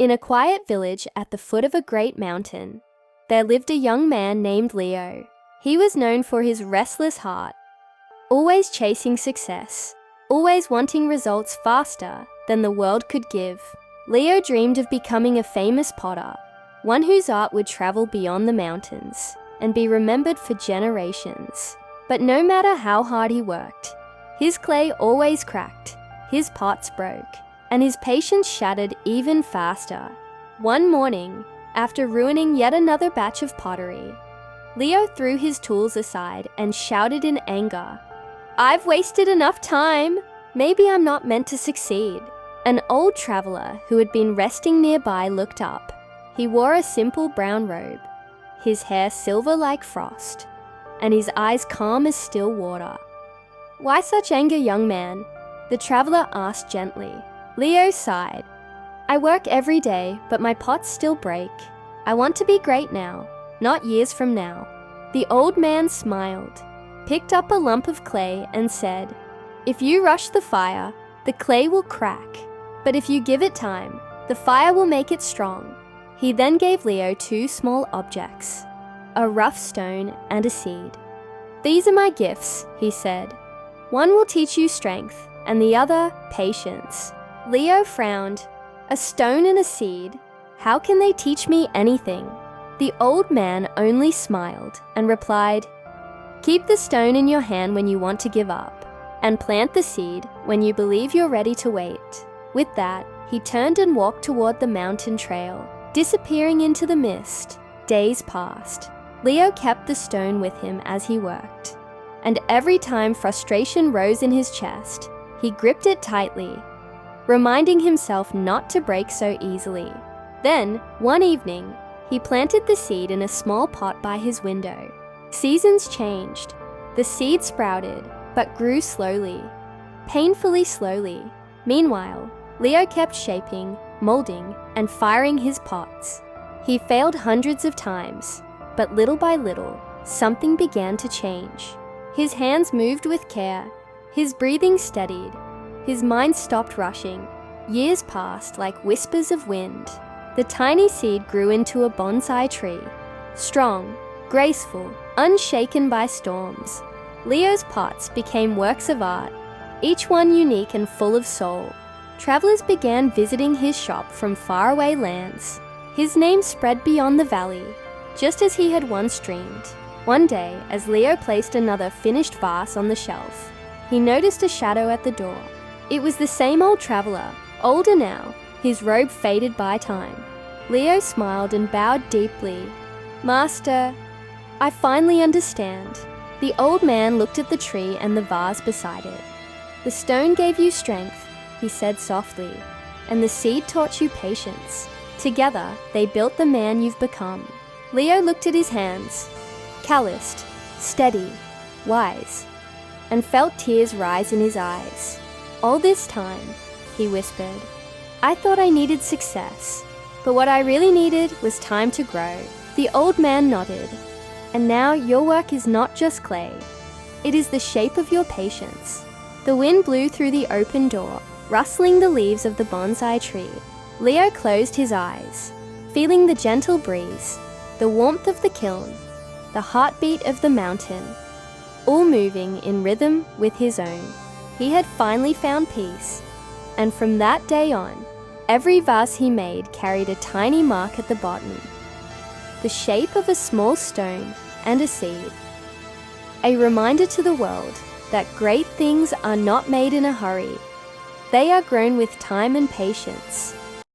In a quiet village at the foot of a great mountain, there lived a young man named Leo. He was known for his restless heart, always chasing success, always wanting results faster than the world could give. Leo dreamed of becoming a famous potter, one whose art would travel beyond the mountains and be remembered for generations. But no matter how hard he worked, his clay always cracked, his pots broke, and his patience shattered even faster. One morning, after ruining yet another batch of pottery, Leo threw his tools aside and shouted in anger, "I've wasted enough time! Maybe I'm not meant to succeed." An old traveler who had been resting nearby looked up. He wore a simple brown robe, his hair silver like frost, and his eyes calm as still water. "Why such anger, young man?" the traveler asked gently. Leo sighed. "I work every day, but my pots still break. I want to be great now, not years from now." The old man smiled, picked up a lump of clay and said, "If you rush the fire, the clay will crack. But if you give it time, the fire will make it strong." He then gave Leo two small objects, a rough stone and a seed. "These are my gifts," he said. "One will teach you strength, and the other, patience." Leo frowned. "A stone and a seed? How can they teach me anything?" The old man only smiled and replied, "Keep the stone in your hand when you want to give up, and plant the seed when you believe you're ready to wait." With that, he turned and walked toward the mountain trail, disappearing into the mist. Days passed. Leo kept the stone with him as he worked, and every time frustration rose in his chest, he gripped it tightly, reminding himself not to break so easily. Then, one evening, he planted the seed in a small pot by his window. Seasons changed. The seed sprouted, but grew slowly, painfully slowly. Meanwhile, Leo kept shaping, molding, and firing his pots. He failed hundreds of times, but little by little, something began to change. His hands moved with care, his breathing steadied, his mind stopped rushing. Years passed like whispers of wind. The tiny seed grew into a bonsai tree, strong, graceful, unshaken by storms. Leo's pots became works of art, each one unique and full of soul. Travelers began visiting his shop from faraway lands. His name spread beyond the valley, just as he had once dreamed. One day, as Leo placed another finished vase on the shelf, he noticed a shadow at the door. It was the same old traveler, older now, his robe faded by time. Leo smiled and bowed deeply. "Master, I finally understand." The old man looked at the tree and the vase beside it. "The stone gave you strength," he said softly, "and the seed taught you patience. Together, they built the man you've become." Leo looked at his hands, calloused, steady, wise, and felt tears rise in his eyes. "All this time," he whispered, "I thought I needed success, but what I really needed was time to grow." The old man nodded. "And now your work is not just clay. It is the shape of your patience." The wind blew through the open door, rustling the leaves of the bonsai tree. Leo closed his eyes, feeling the gentle breeze, the warmth of the kiln, the heartbeat of the mountain, all moving in rhythm with his own. He had finally found peace, and from that day on, every vase he made carried a tiny mark at the bottom, the shape of a small stone and a seed. A reminder to the world that great things are not made in a hurry. They are grown with time and patience.